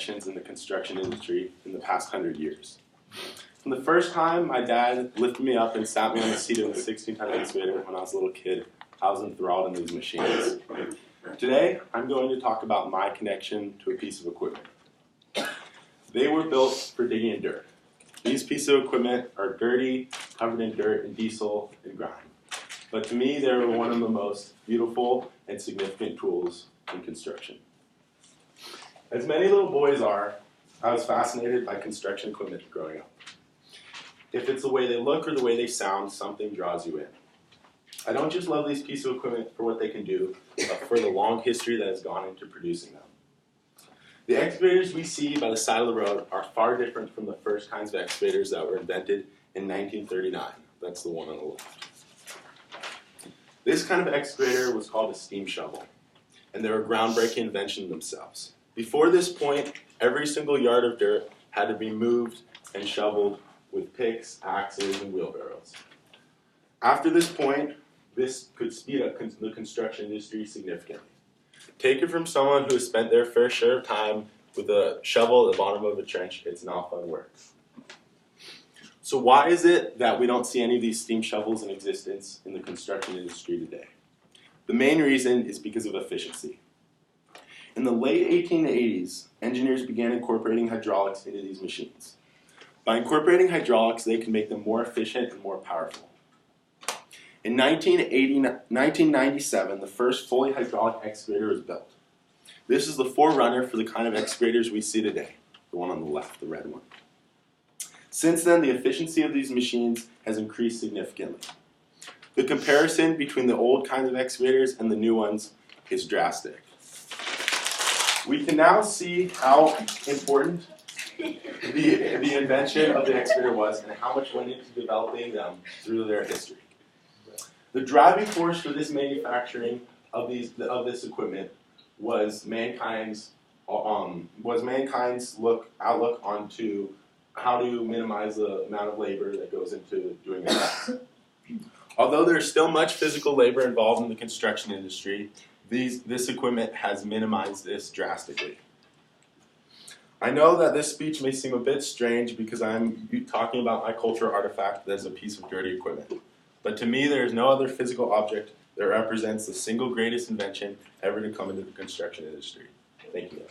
inventions in the construction industry in the past 100 years. From the first time my dad lifted me up and sat me on the seat of the 16-ton excavator when I was a little kid, I was enthralled in these machines. Today, I'm going to talk about my connection to a piece of equipment. They were built for digging in dirt. These pieces of equipment are dirty, covered in dirt and diesel and grime. But to me, they were one of the most beautiful and significant tools in construction. As many little boys are, I was fascinated by construction equipment growing up. If it's the way they look or the way they sound, something draws you in. I don't just love these pieces of equipment for what they can do, but for the long history that has gone into producing them. The excavators we see by the side of the road are far different from the first kinds of excavators that were invented in 1939. That's the one on the left. This kind of excavator was called a steam shovel, and they were a groundbreaking invention themselves. Before this point, every single yard of dirt had to be moved and shoveled with picks, axes, and wheelbarrows. After this point, this could speed up the construction industry significantly. Take it from someone who has spent their fair share of time with a shovel at the bottom of a trench, it's not fun work. So why is it that we don't see any of these steam shovels in existence in the construction industry today? The main reason is because of efficiency. In the late 1880s, engineers began incorporating hydraulics into these machines. By incorporating hydraulics, they can make them more efficient and more powerful. In 1997, the first fully hydraulic excavator was built. This is the forerunner for the kind of excavators we see today, the one on the left, the red one. Since then, the efficiency of these machines has increased significantly. The comparison between the old kinds of excavators and the new ones is drastic. We can now see how important the invention of the excavator was and how much went into developing them through their history. The driving force for this manufacturing of this equipment was mankind's outlook onto how to minimize the amount of labor that goes into doing that. Although there's still much physical labor involved in the construction industry, this equipment has minimized this drastically. I know that this speech may seem a bit strange because I'm talking about my cultural artifact that is a piece of dirty equipment. But to me, there is no other physical object that represents the single greatest invention ever to come into the construction industry. Thank you.